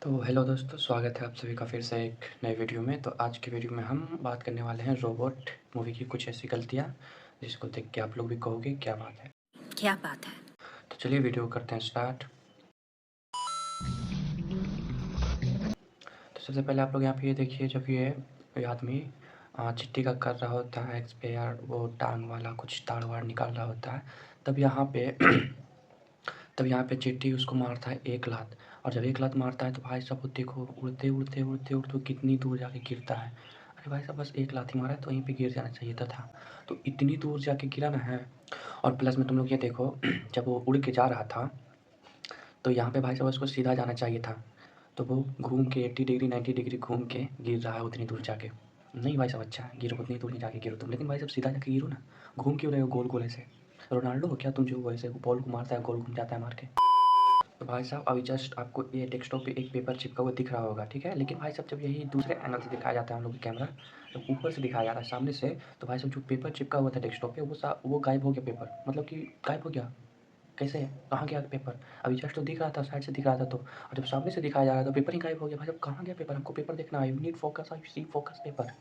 तो हेलो दोस्तों, स्वागत है आप सभी का फिर से एक नए वीडियो में। तो आज की वीडियो में हम बात करने वाले हैं रोबोट मूवी की कुछ ऐसी गलतियाँ जिसको देख के आप लोग भी कहोगे क्या बात है। क्या बात है। तो चलिए वीडियो करते हैं स्टार्ट। तो सबसे पहले आप लोग यहाँ पे ये देखिए, जब ये आदमी चिट्ठी का कर रहा होता है एक्सपायर, वो टांग वाला कुछ तार वार निकाल रहा होता है, तब यहाँ पे तब यहाँ पे चिट्ठी उसको मारता है एक लात। और जब एक लात मारता है तो भाई साहब वो देखो उड़ते उड़ते उड़ते उड़ते कितनी दूर जाके गिरता है। अरे भाई साहब बस एक लात ही मारा है तो वहीं पे गिर जाना चाहिए था। तो इतनी दूर जाके गिरा ना है। और प्लस में तुम लोग ये देखो, जब वो उड़ के जा रहा था तो यहाँ पे भाई साहब उसको सीधा जाना चाहिए था, तो वो घूम के 80 डिग्री 90 डिग्री घूम के गिर रहा है उतनी दूर जाके। नहीं भाई साहब, अच्छा है गिरो, उतनी दूर नहीं जाके गिरो तुम, लेकिन भाई साहब सीधा जाके गिरो ना। घूम क्यों रहे हो गोल गोल ऐसे? रोनाल्डो हो क्या तुम जो वैसे बॉल को मारता है गोल घूम जाता है मार के? तो भाई साहब अभी जस्ट आपको ये डेस्कटॉप पे एक पेपर चिपका हुआ दिख रहा होगा, ठीक है। लेकिन भाई साहब जब यही दूसरे एंगल से दिखाया जाता है हम लोग की कैमरा, जब ऊपर से दिखाया जाता है सामने से, तो भाई साहब जो पेपर चिपका हुआ था डेस्कटॉप पे वो गायब हो गया पेपर, मतलब कि गायब हो गया। कैसे? कहाँ गया पेपर? अभी जस्ट तो दिख रहा था, साइड से दिख रहा था तो, और जब सामने से दिखाया जा रहा था तो पेपर ही गायब हो गया। भाई साहब कहाँ गया पेपर? हमको पेपर देखना है, you need focus, I see focus paper.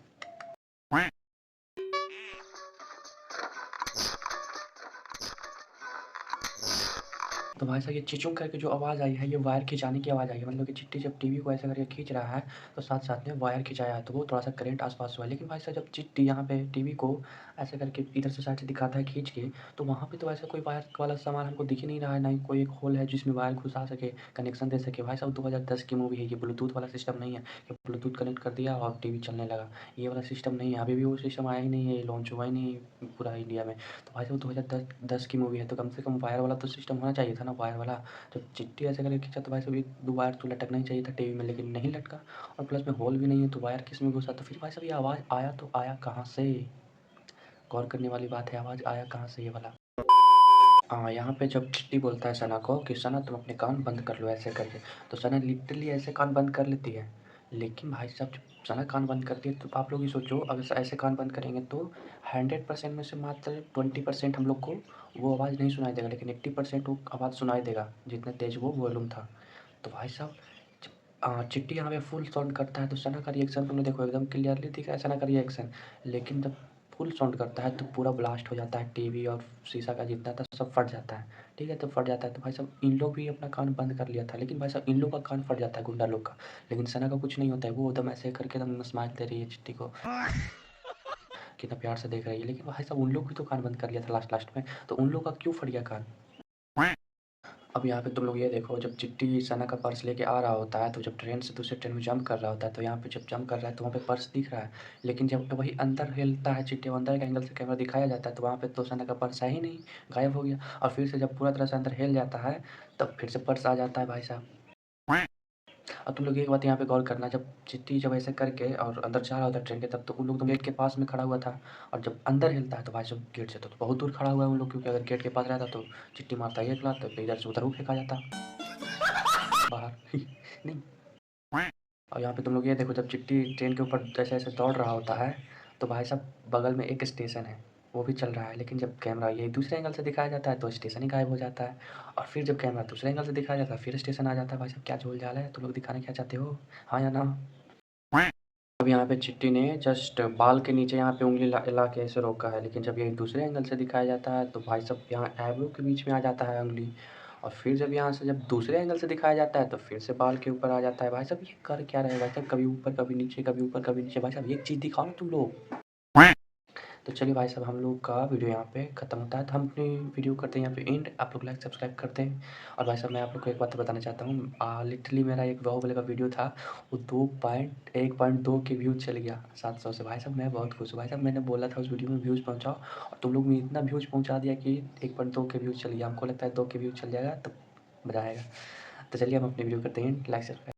तो भाई साहब ये चिचुंग करके जो आवाज़ आई है, ये वायर खिंचाने की आवाज़ आई है। मतलब कि चिट्टी जब टीवी को ऐसे करके खींच रहा है तो साथ-साथ में वायर खिंचाया है, तो वो थोड़ा-सा करंट आस-पास हुआ है। लेकिन भाई साहब जब चिट्टी यहाँ पे टीवी को ऐसे करके इधर से साइड से दिखाता है खींच के, तो वहाँ पे तो ऐसा कोई वायर वाला सामान हमको दिख ही नहीं रहा है, ना ही कोई एक होल है जिसमें वायर घुसा सके, कनेक्शन दे सके। भाई साहब 2010 की मूवी है, ये ब्लूटूथ वाला सिस्टम नहीं है कि ब्लूटूथ कनेक्ट कर दिया और टीवी चलने लगा। ये वाला सिस्टम नहीं है, अभी भी वो सिस्टम आया ही नहीं है, लॉन्च हुआ ही नहीं है पूरा इंडिया में। तो भाई साहब 2010 की मूवी है, तो कम से कम वायर वाला तो सिस्टम होना चाहिए था ना, वायर वाला। जब चिट्ठी ऐसे करके खींचा तो भाई साहब 1-2 वायर तो लटकना ही चाहिए था टीवी में, लेकिन नहीं लटका। और प्लस में होल भी नहीं है तो वायर किस में घुसा? तो फिर भाई साहब ये आवाज़ आया तो आया कहाँ से? गौर करने वाली बात है, आवाज़ आया कहाँ से ये वाला? हाँ, यहाँ पे जब चिट्टी बोलता है सना को कि सना तुम अपने कान बंद कर लो ऐसे करके, तो सना लिटरली ऐसे कान बंद कर लेती है। लेकिन भाई साहब जब सना कान बंद करती है तो आप लोग ही सोचो, अगर ऐसे कान बंद करेंगे तो 100% में से मात्र 20% हम लोग को वो आवाज़ नहीं सुनाई देगा, लेकिन 80% वो आवाज़ सुनाई देगा जितना तेज़ वो वॉल्यूम था। तो भाई साहब जब चिट्टी यहाँ पे फुल साउंड करता है तो सना का रिएक्शन तुमने देखो, एकदम क्लियरली दिख रहा है सना का रिएक्शन। लेकिन जब फुल साउंड करता है तो पूरा ब्लास्ट हो जाता है, टीवी और शीशा का जितना था सब फट जाता है, ठीक है। तो फट जाता है तो भाई साहब इन लोग भी अपना कान बंद कर लिया था, लेकिन भाई साहब इन लोग का कान फट जाता है गुंडा लोग का। लेकिन सना का कुछ नहीं होता है, वो एकदम ऐसे करके एकदम स्माइल दे रही है चिट्टी को, कितना प्यार से देख रही है। लेकिन भाई साहब उन लोग भी तो कान बंद कर लिया था लास्ट लास्ट में, तो उन लोग का क्यों फट गया कान? अब यहाँ पे तुम लोग ये देखो, जब चिट्टी सना का पर्स लेके आ रहा होता है, तो जब ट्रेन से दूसरे ट्रेन में जंप कर रहा होता है, तो यहाँ पे जब जंप कर रहा है तो वहाँ पे पर्स दिख रहा है। लेकिन जब वही अंदर हिलता है चिट्टी, अंदर के एंगल से कैमरा दिखाया जाता है, तो वहाँ पे तो सना का पर्स है ही नहीं, गायब हो गया। और फिर से जब पूरा तरह से अंदर हिल जाता है, तब फिर से पर्स आ जाता है भाई साहब। अब तुम लोग एक बात यहाँ पे गौर करना, जब चिट्टी जब ऐसे करके और अंदर जा रहा होता है ट्रेन के, तब तो उन लोग तो गेट के पास में खड़ा हुआ था। और जब अंदर हिलता है तो भाई साहब गेट से तो बहुत दूर खड़ा हुआ है उन लोग, क्योंकि अगर गेट के पास रहता तो चिट्टी मारता एक लात, तो इधर से उधर वो फेंका जाता बाहर नहीं। और यहाँ पे तुम लोग ये देखो, जब चिट्टी ट्रेन के ऊपर जैसे-जैसे दौड़ रहा होता है, तो भाई साहब बगल में एक स्टेशन है, वो भी चल रहा है। लेकिन जब कैमरा ये दूसरे एंगल से दिखाया जाता है, तो स्टेशन ही गायब हो जाता है। और फिर जब कैमरा दूसरे एंगल से दिखाया जाता है, फिर स्टेशन आ जाता है। भाई साहब क्या झोल-झाल है? तुम लोग दिखाना क्या चाहते हो? हाँ या ना? अब यहाँ पे चिट्टी ने जस्ट बाल के नीचे यहाँ पे उँगली ला के ऐसे रोका है, लेकिन जब ये दूसरे एंगल से दिखाया जाता है, तो भाई साहब यहाँ ऐब्रो के बीच में आ जाता है उँगली। और फिर जब यहाँ से जब दूसरे एंगल से दिखाया जाता है, तो फिर से बाल के ऊपर आ जाता है। भाई साहब ये कर क्या रहे हैं भाई साहब? कभी ऊपर, कभी नीचे, कभी ऊपर, कभी नीचे। भाई साहब एक चीज़ दिखाओ ना तुम लोग। तो चलिए भाई साहब हम लोग का वीडियो यहाँ पे ख़त्म होता है, तो हम अपनी वीडियो करते हैं यहाँ पे एंड। आप लोग लाइक सब्सक्राइब करते हैं। और भाई साहब मैं आप लोग को एक बात बताना चाहता हूँ, लिटरली मेरा एक बाहुबली का वीडियो था, वो 1.2 के व्यूज़ चल गया 700 से। भाई साहब मैं बहुत खुश हूँ। भाई साहब मैंने बोला था उस वीडियो में व्यूज़ पहुँचाओ, और तुम लोग ने इतना व्यूज़ पहुँचा दिया कि 1.2 के व्यूज़ चल गया। हमको लगता है 2 के व्यूज़ चल जाएगा तो मज़ा आएगा। तो चलिए हम अपनी वीडियो करते हैं, लाइक सब्सक्राइब।